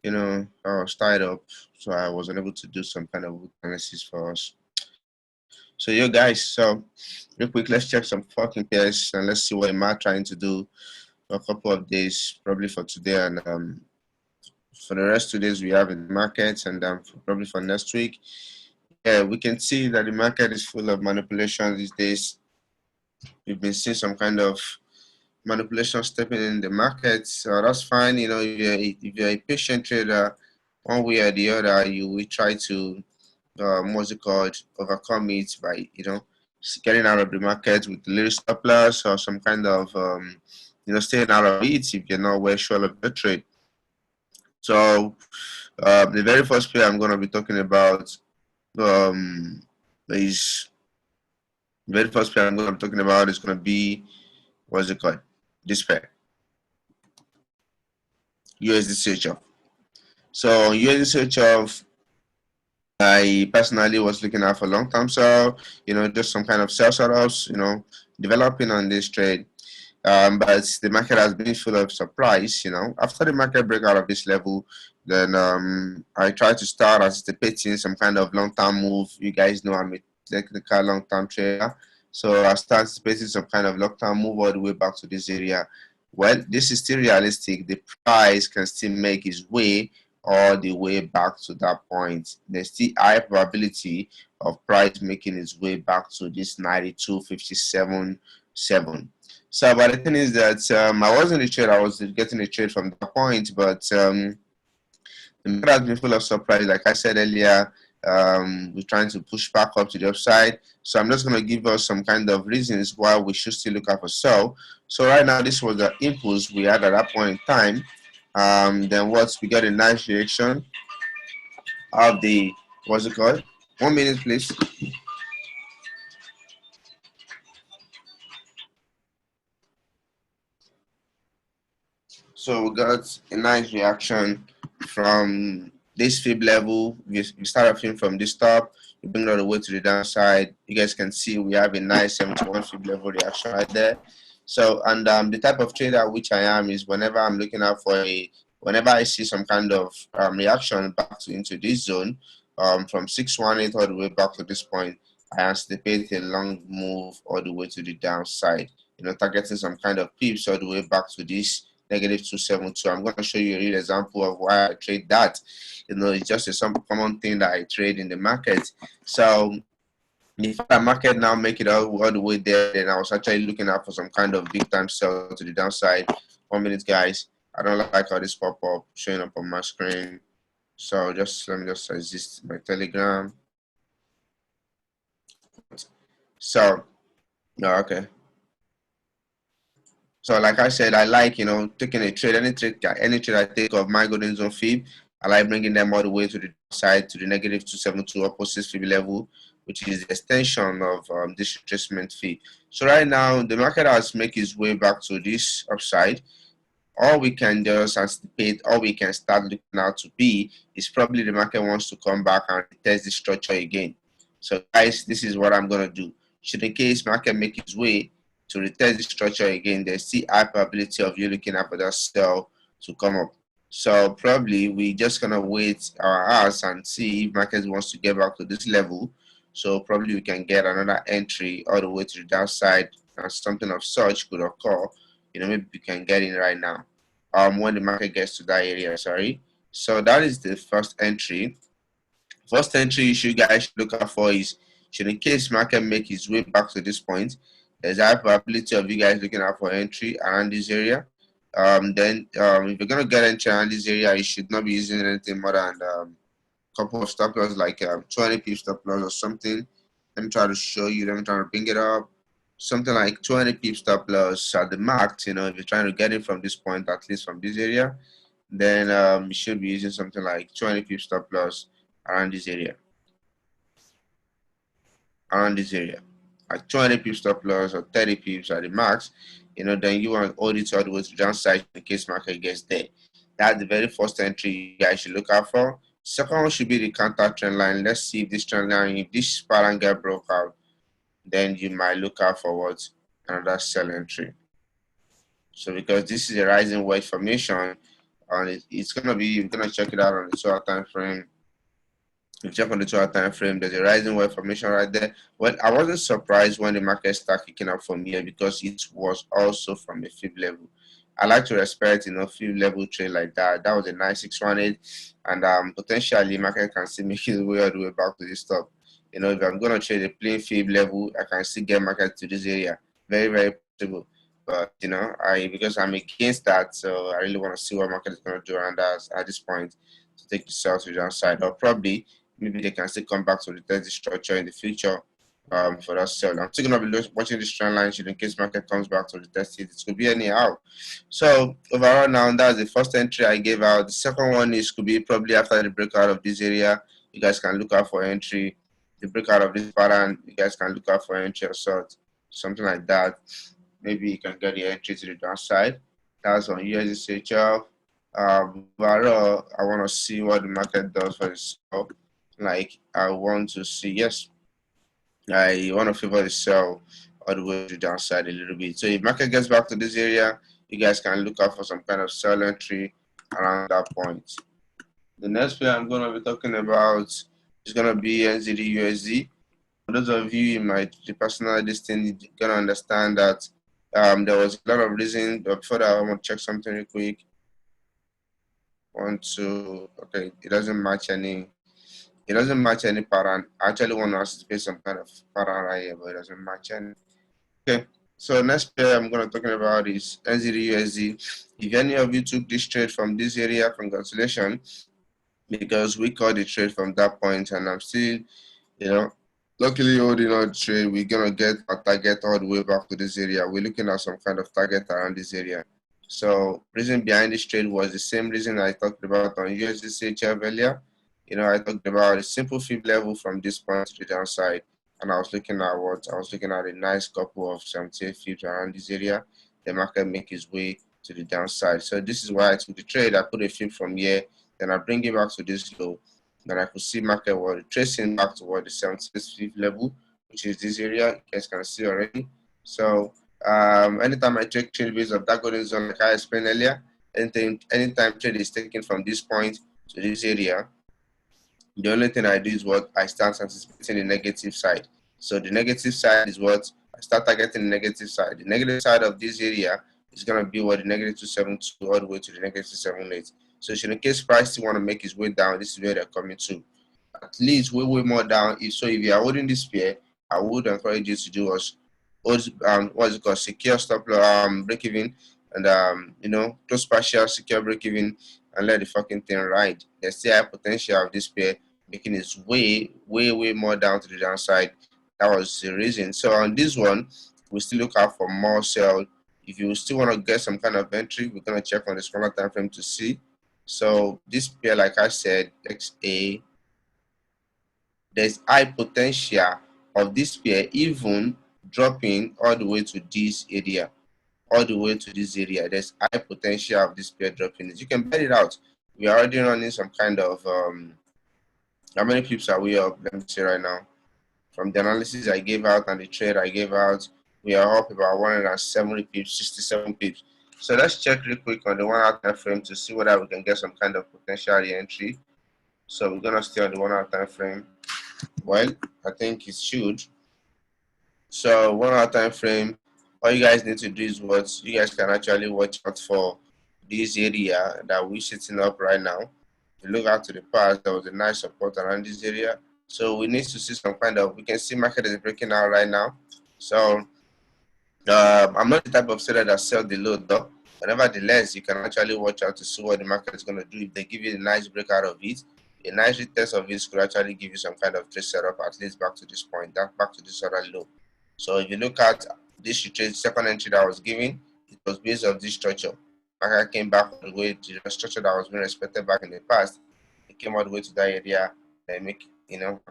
I was tied up, so I was unable to do some kind of analysis for us. So yo guys, so real quick, let's check some fucking pairs and let's see what am I trying to do for a couple of days, probably for today and for the rest 2 days we have in the markets, and probably for next week. Yeah, we can see that the market is full of manipulation these days. We've been seeing some kind of manipulation stepping in the market, so that's fine. If you're a patient trader, one way or the other, you will try to what's it called, overcome it by getting out of the market with a little stop loss or some kind of staying out of it if you're not well sure of the trade. So the very first pair I'm going to be talking about is the very first pair I'm going to be talking about is going to be, what's it called, this pair, USDCHF. So USDCHF, I personally was looking at for long term, so just some kind of sell setups, developing on this trade. But the market has been full of surprise. After the market break out of this level, then I try to start anticipating some kind of long-term move. You guys know I'm a technical long-term trader, so I start anticipating some kind of long-term move all the way back to this area. Well, this is still realistic. The price can still make its way all the way back to that point. There's still high probability of price making its way back to this 92.57.7. So, but the thing is that I wasn't a trade. I was getting a trade from that point, but the market has been full of surprise. Like I said earlier, we're trying to push back up to the upside. So I'm just going to give us some kind of reasons why we should still look out for sell. So right now, this was the impulse we had at that point in time. Then we got a nice reaction of the, what's it called? 1 minute, please. So we got a nice reaction from this fib level. We start off from this top, we bring it all the way to the downside. You guys can see we have a nice 71 fib level reaction right there. So, and the type of trader which I am is whenever I'm looking out for whenever I see some kind of reaction back into this zone, from 618 all the way back to this point, I anticipate a long move all the way to the downside. Targeting some kind of pips all the way back to this -272. I'm going to show you a real example of why I trade that. It's just some common thing that I trade in the market. So if the market now make it all the way there, then I was actually looking out for some kind of big time sell to the downside. 1 minute, guys. I don't like how this pop up showing up on my screen. So let me just exit my Telegram. So okay. So like I said, I like taking a trade, any trade I take of my golden zone fib, I like bringing them all the way to the side to the -272 opposite fib level, which is the extension of this retracement fib. So right now the market has made its way back to this upside. All we can just anticipate, all we can start looking out to be is probably the market wants to come back and test the structure again. So guys, this is what I'm gonna do. Should in case market make its way to retest the structure again, there's still high probability of you looking at for that sell to come up. So probably we just gonna wait our hours and see if market wants to get back to this level. So probably we can get another entry all the way to the downside, and something of such could occur. Maybe we can get in right now. When the market gets to that area, sorry. So that is the first entry. First entry you guys should look out for is, should in case market make its way back to this point, there's a high probability of you guys looking out for entry around this area. Then if you're gonna get entry around this area, you should not be using anything more than a couple of stop loss, like 20 pips stop loss or something. Let me try to show you. Let me try to bring it up. Something like 20 pips stop loss at the max. If you're trying to get it from this point, at least from this area, then you should be using something like 20 pips stop loss around this area. Like 20 pips stop loss or 30 pips at the max, then you want to hold it all the way to the downside in case market gets there. That's the very first entry you guys should look out for. Second one should be the counter trend line. Let's see if this trend line, if this pattern get broke out, then you might look out for what? Another sell entry. So because this is a rising wedge formation, and it's gonna be, we're gonna check it out on the 2-hour time frame. If you check on the 2-hour time frame, there's a rising wave formation right there. Well, I wasn't surprised when the market started kicking up from here because it was also from a fib level. I like to respect, fib level trade like that. That was a nice 618, and potentially market can still make its way all the way back to this top. If I'm gonna trade a plain fib level, I can still get market to this area. Very, very possible. But because I'm against that, so I really want to see what market is gonna do around us at this point to take the sell to the downside, or probably maybe they can still come back to retest the structure in the future for that sell. I'm still going to be watching this trend line in case market comes back to retest it. It could be anyhow. So overall now, that's the first entry I gave out. The second one could be probably after the breakout of this area. You guys can look out for entry. The breakout of this pattern, you guys can look out for entry or sort, something like that. Maybe you can get the entry to the downside. That's on USDCHF. Overall, I want to see what the market does for this. Like I want to see, yes, I want to favor the sell all the way to the downside a little bit. So if market gets back to this area, you guys can look out for some kind of sell entry around that point. The next pair I'm going to be talking about is going to be Nzdusd USD. For those of you in the personal listing, you're going to understand that there was a lot of reason. But before that, I want to check something real quick. Okay, it doesn't match any pattern. I actually want to anticipate some kind of pattern right here, but it doesn't match any. Okay, so next pair I'm going to talk about is Nzdusd USD. If any of you took this trade from this area, congratulations, because we caught the trade from that point, and I'm still, luckily holding on the trade. We're going to get a target all the way back to this area. We're looking at some kind of target around this area. So reason behind this trade was the same reason I talked about on USDCHF earlier. I talked about a simple fib level from this point to the downside, and I was looking at a nice couple of 78 fibs around this area. The market make its way to the downside. So this is why I took the trade. I put a fib from here, then I bring it back to this low. Then I could see market was tracing back toward the 76 fib level, which is this area. You guys can see already. So anytime I take trade based on that golden zone, like I explained earlier, anytime trade is taken from this point to this area, the only thing I do is what I start anticipating the negative side. So the negative side is what I start targeting the negative side. The negative side of this area is going to be what the negative 272 all the way to the negative 278. So in case price still want to make its way down, this is where they're coming to. At least way more down. If you are holding this pair, I would encourage you to do what's it called, secure stop break even, and close partial secure break even, and let the fucking thing ride. There's still high potential of this pair making its way more down to the downside. That was the reason. So on this one, we still look out for more sell. If you still want to get some kind of entry, we're gonna check on the smaller time frame to see. So this pair, like I said, XA, there's high potential of this pair even dropping all the way to this area. There's high potential of this pair dropping. You can bet it out. We are already running some kind of how many pips are we up? Let me see right now. From the analysis I gave out and the trade I gave out, we are up about 170 pips, 67 pips. So let's check real quick on the 1 hour time frame to see whether we can get some kind of potential entry. So we're gonna stay on the 1 hour time frame. Well, I think it should. So 1 hour time frame, all you guys need to do is what you guys can actually watch out for this area that we're sitting up right now. If you look out to the past, there was a nice support around this area. So we need to see some kind of, we can see market is breaking out right now. So I'm not the type of seller that sell the low though. But nevertheless, you can actually watch out to see what the market is going to do. If they give you a nice breakout of it, a nice retest of it could actually give you some kind of trade setup at least back to this point, back to this other low. So if you look at this trade, second entry that I was giving, it was based on this structure. Market came back all the way to the structure that was being respected back in the past. It came all the way to that area and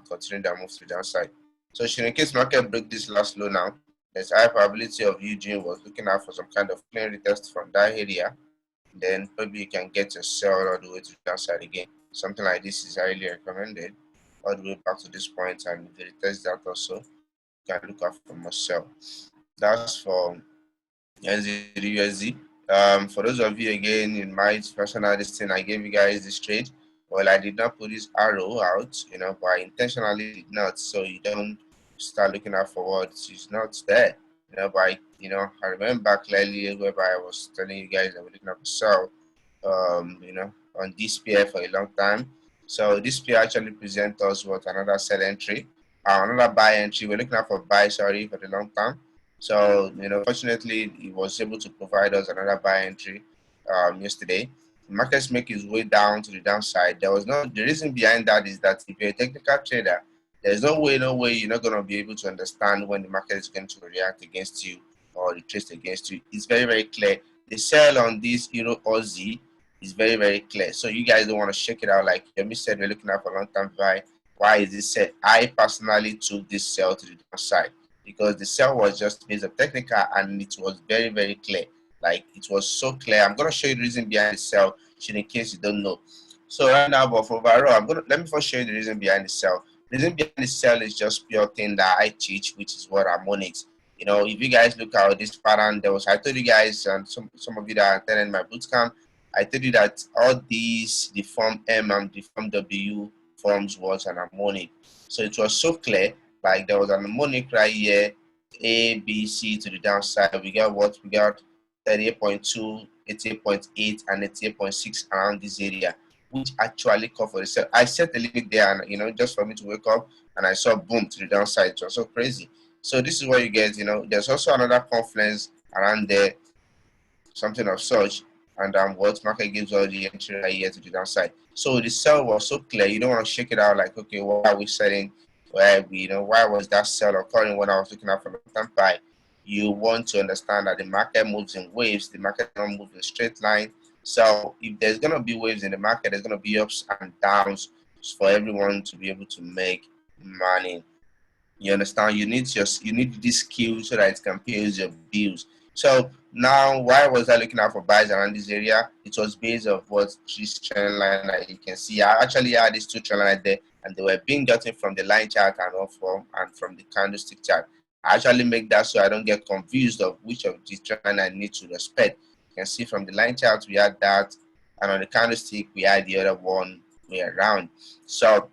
continue that move to the downside. So in case market break this last low now, there's high probability of you doing was looking out for some kind of clean retest from that area. Then maybe you can get your sell all the way to the downside again. Something like this is highly recommended all the way back to this point, and if you retest that also, you can look out for more sell. That's for Nzdusd USD. For those of you again in my personal listing, I gave you guys this trade. Well, I did not put this arrow out, but I intentionally did not, so you don't start looking out for what is not there. But I remember clearly whereby I was telling you guys that we're looking at sell, on this pair for a long time. So this pair actually presents us what another sell entry, another buy entry. We're looking at for buy, sorry, for the long term. So, fortunately, he was able to provide us another buy entry yesterday. The markets make its way down to the downside. The reason behind that is that if you're a technical trader, there's no way you're not going to be able to understand when the market is going to react against you or retrace against you. It's very, very clear. The sell on this Euraud is very, very clear. So you guys don't want to shake it out like Yemi said, we're looking at for long-term buy. Why is this sell? I personally took this sell to the downside because the sell was just based on technical and it was very, very clear. Like it was so clear. I'm going to show you the reason behind the sell, in case you don't know. So right now, but for overall, let me first show you the reason behind the sell. The reason behind the sell is just pure thing that I teach, which is what harmonics. If you guys look at this pattern, I told you guys, and some of you that attended my bootcamp, I told you that all these, the form M and the form W forms was an harmonic. So it was so clear, like there was an harmonic right here, A, B, C to the downside. We got what? We got 38.2, 88.8, and 88.6 around this area, which actually covered itself. I set the limit there, and just for me to wake up, and I saw boom to the downside. It was so crazy. So this is what you get. There's also another confluence around there, something of such, and what market gives all the entry right here to the downside. So the sell was so clear. You don't want to shake it out like, okay, why are we selling? Why was that sell occurring when I was looking at for long-term buy? You want to understand that the market moves in waves. The market don't move in a straight line. So if there's gonna be waves in the market, there's gonna be ups and downs for everyone to be able to make money. You understand? You need this skill so that it can pay your bills. So now, why was I looking out for buys around this area? It was based on what this trend line that you can see. I actually had these two trend lines there, and they were being gotten from the line chart and from the candlestick chart. I actually make that so I don't get confused of which of the trend line I need to respect. You can see from the line chart we had that, and on the candlestick we had the other one way around. So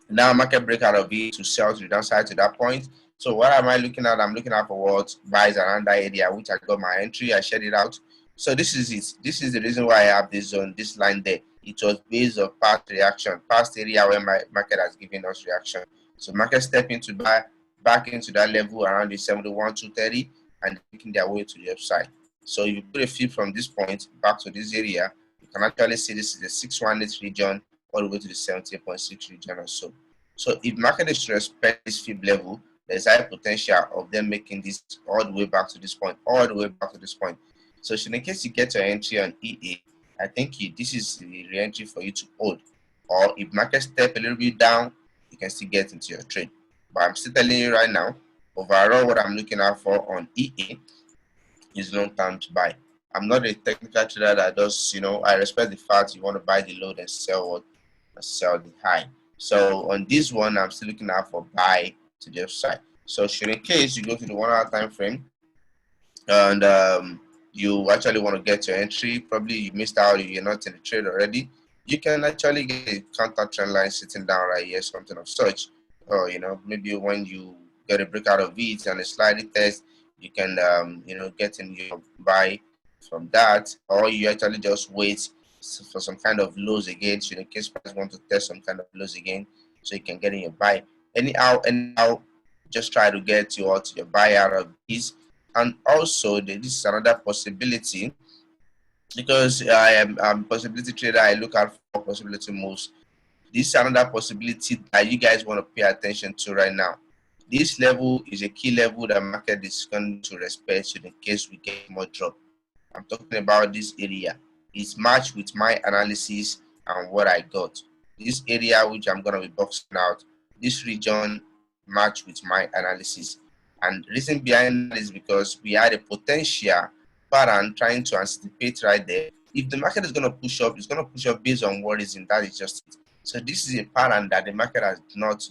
now market break out of it to sell to the downside to that point. So what am I looking at? I'm looking at for what buys around that area, which I got my entry. I shared it out. So this is it. This is the reason why I have this zone, this line there. It was based on past reaction, past area where my market has given us reaction. So market step into back into that level around the 71,230 and taking their way to the upside. So if you put a fib from this point back to this area, you can actually see this is the 618 region all the way to the 70.6 region or so. So if market is to respect this fib level, there's high potential of them making this all the way back to this point, all the way back to this point. So in case you get your entry on EA, I think this is the re-entry for you to hold. Or if market step a little bit down, you can still get into your trade. But I'm still telling you right now, overall what I'm looking out for on EA is long-term to buy. I'm not a technical trader that does, I respect the fact you want to buy the low and sell the high. So on this one, I'm still looking out for buy to the upside. So should in case you go to the 1 hour time frame and you actually want to get your entry, probably you missed out, you're not in the trade already, you can actually get a counter trend line sitting down right here, something of such. Or maybe when you get a breakout of it and a sliding test, you can get in your buy from that, or you actually just wait for some kind of lows again. So in case price want to test some kind of lows again, so you can get in your buy. Anyhow, just try to get your buy out of this. And also, this is another possibility because I am a possibility trader. I look out for possibility moves. This is another possibility that you guys want to pay attention to right now. This level is a key level that market is going to respect, so in case we get more drop. I'm talking about this area. It's matched with my analysis and what I got. This area which I'm going to be boxing out, this region matched with my analysis. And the reason behind that is because we had a potential pattern trying to anticipate right there. If the market is going to push up, it's going to push up based on what is in that. Is just it. So this is a pattern that the market has not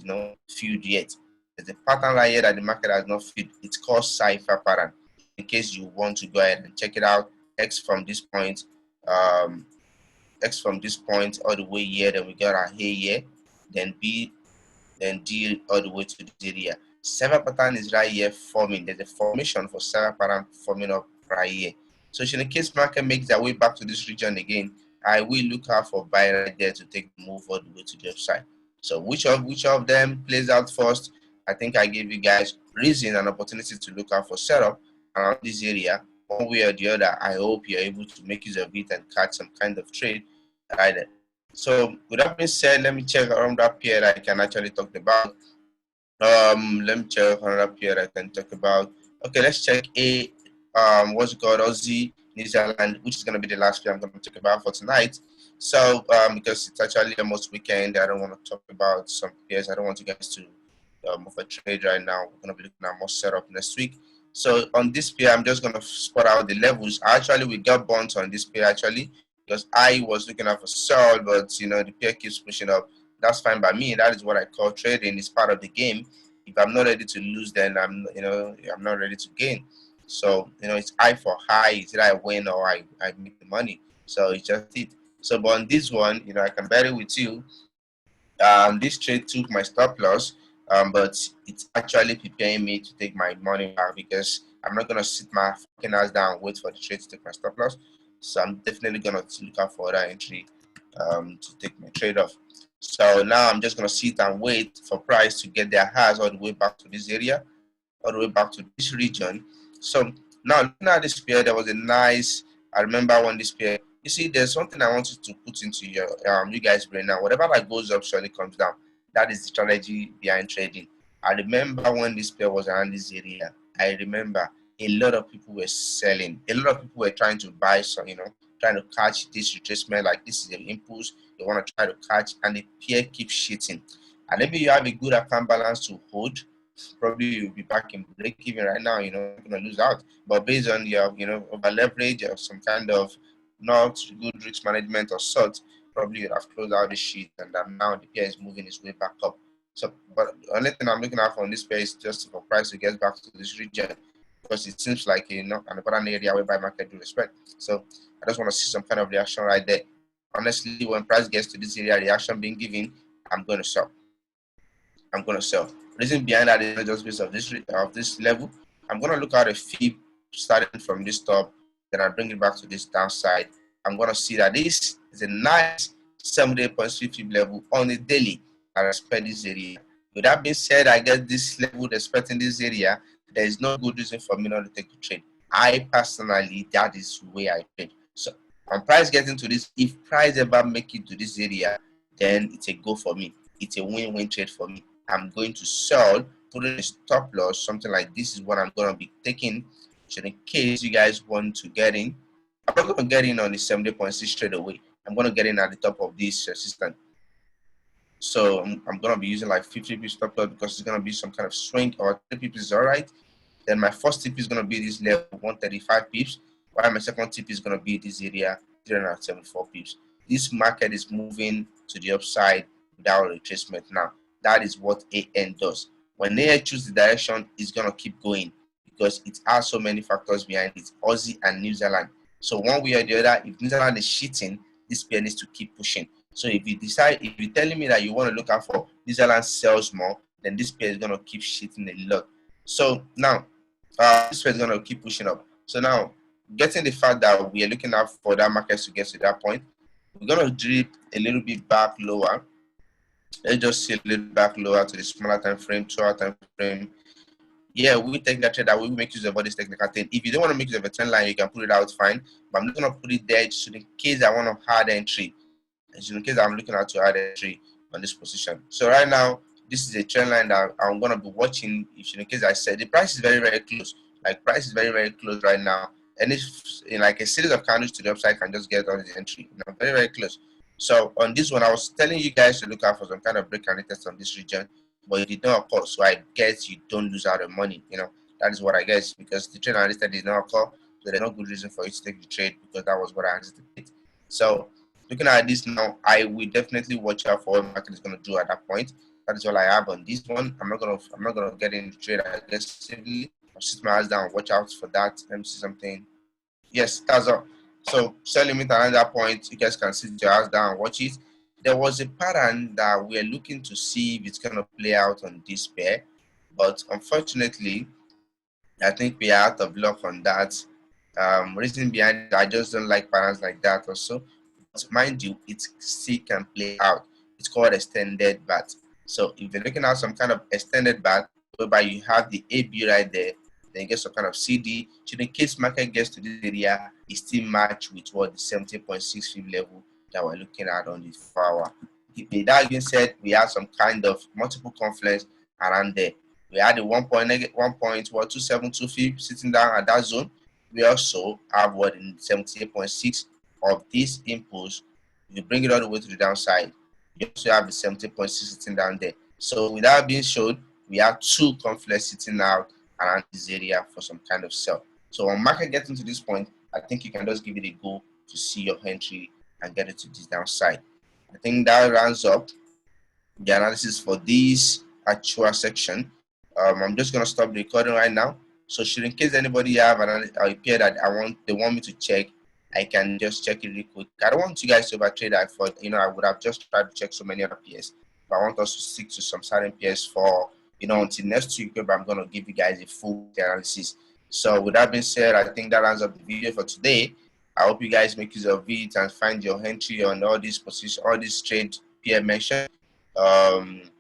filled yet. There's a pattern right here that the market has not filled. It's called cipher pattern. In case you want to go ahead and check it out, X from this point, X from this point all the way here, then we got our A here, then B, then D all the way to this area. Several pattern is right here forming. There's a formation for several pattern forming up right here. So in the case market makes their way back to this region again, I will look out for buy right there to take the move all the way to the upside. So which of them plays out first? I think I gave you guys reason and opportunity to look out for setup around this area. One way or the other, I hope you're able to make use of it and catch some kind of trade right there. So with that being said, let me check around that pair that I can actually talk about. Let me check another pair I can talk about. Okay, let's check what's it called, Aussie, New Zealand, which is going to be the last pair I'm going to talk about for tonight. So because it's actually almost weekend, I don't want to talk about some pairs. I don't want you guys to move a trade right now. We're going to be looking at more setup next week. So on this pair, I'm just going to spot out the levels. Actually, we got bonds on this pair actually, because I was looking at for sell, but the pair keeps pushing up. That's fine by me. That is what I call trading. It's part of the game. If I'm not ready to lose, then I'm not ready to gain. So it's eye for high. It's either I win or I make the money. So it's just it. So but on this one, I can bet it with you. This trade took my stop loss, but it's actually preparing me to take my money back, because I'm not gonna sit my fucking ass down and wait for the trade to take my stop loss. So I'm definitely gonna look out for that entry to take my trade off. So now I'm just gonna sit and wait for price to get their highs all the way back to this area, all the way back to this region. So now looking at this pair, there was a nice. I remember when this pair. You see, there's something I want you to put into your you guys' brain now. Whatever that goes up surely comes down. That is the strategy behind trading. I remember when this pair was around this area. I remember a lot of people were selling. A lot of people were trying to buy some, trying to catch this retracement. Like this is an impulse they want to try to catch, and the pair keeps shitting. And maybe you have a good account balance to hold. Probably you'll be back in break even right now. You're gonna lose out. But based on your, over leverage or some kind of not good risk management or sort, probably you'd have closed out the sheet, and that now the pair is moving its way back up. So, but the only thing I'm looking at on this pair is just for price to get back to this region, because it seems like an important area whereby market do respect. So I just want to see some kind of reaction right there. Honestly, when price gets to this area, reaction being given, I'm going to sell. I'm going to sell. Reason behind that is not just based of this level. I'm going to look at a fib starting from this top, then I bring it back to this downside. I'm going to see that this is a nice 78.3 fib level on the daily. I respect this area. With that being said, I get this level respecting this area. There is no good reason for me not to take the trade. I personally, that is where I trade. So on price getting to this, if price ever make it to this area, then it's a go for me. It's a win-win trade for me. I'm going to sell, put in a stop loss, something like this is what I'm going to be taking. So in case you guys want to get in, I'm not going to get in on the 70.6 straight away. I'm going to get in at the top of this resistance. So I'm going to be using like 50 pips stop loss, because it's going to be some kind of swing, or 30 pips is all right. Then my first tip is going to be this level, 135 pips, while my second tip is going to be this area, 374 pips. This market is moving to the upside without retracement now. That is what AN does. When AN chooses the direction, it's going to keep going, because it has so many factors behind it, Aussie and New Zealand. So one way or the other, if New Zealand is shitting, this pair needs to keep pushing. So if you're telling me that you want to look out for New Zealand sells more, then this pair is going to keep shitting a lot. So now, this pair is going to keep pushing up. So now, getting the fact that we are looking out for that market to get to that point, we're going to drip a little bit back lower. Let's just see a little back lower to the smaller time frame, 2-hour time frame. Yeah, we take that trade that we make use of all this technical thing. If you don't want to make use of a trend line, you can put it out fine. But I'm just going to put it there just in case I want to hard entry. Just in case I'm looking at to hard entry on this position. So right now, this is a trend line that I'm going to be watching. If in case I said the price is very, very close. Like price is very, very close right now. And if in like a series of candles to the upside can just get on the entry. Very, very close. So on this one, I was telling you guys to look out for some kind of break and test on this region, but it did not occur. So I guess you don't lose out on money. That is what I guess, because the trade analyst did not occur. So there's no good reason for you to take the trade, because that was what I anticipated. So looking at this now, I will definitely watch out for what the market is going to do at that point. That is all I have on this one. I'm not gonna get in the trade aggressively. I'll sit my eyes down, watch out for that. Let me see something. Yes, that's all. So sell limit around that point, you guys can sit your house down and watch it. There was a pattern that we're looking to see if it's going to play out on this pair, but unfortunately, I think we are out of luck on that. Reason behind it, I just don't like patterns like that also. But mind you, it still can play out. It's called extended bat. So if you're looking at some kind of extended bat, whereby you have the AB right there, then you get some kind of CD. So in case market gets to this area, it still match with what the 70.65 level that we're looking at on the 4 hour. With that being said, we have some kind of multiple confluence around there. We had a 1.272 sitting down at that zone. We also have what in 78.6 of this impulse. You bring it all the way to the downside. You also have the 70.6 sitting down there. So without being shown, we have two confluence sitting out around this area for some kind of sell. So when market getting to this point, I think you can just give it a go to see your entry and get it to this downside. I think that rounds up the analysis for this actual section. I'm just gonna stop the recording right now. So should in case anybody have a pair that they want me to check, I can just check it really quick. I don't want you guys to overtrade. I thought, I would have just tried to check so many other pairs, but I want us to stick to some certain pairs for until next week. But I'm gonna give you guys a full analysis. So with that being said, I think that rounds up the video for today. I hope you guys make use of it and find your entry on all these positions, all these trade pair mentioned. And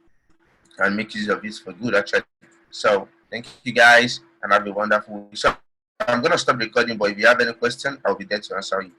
make use of this for good actually. So thank you guys and have a wonderful week. So I'm gonna stop recording, but if you have any question, I'll be there to answer you.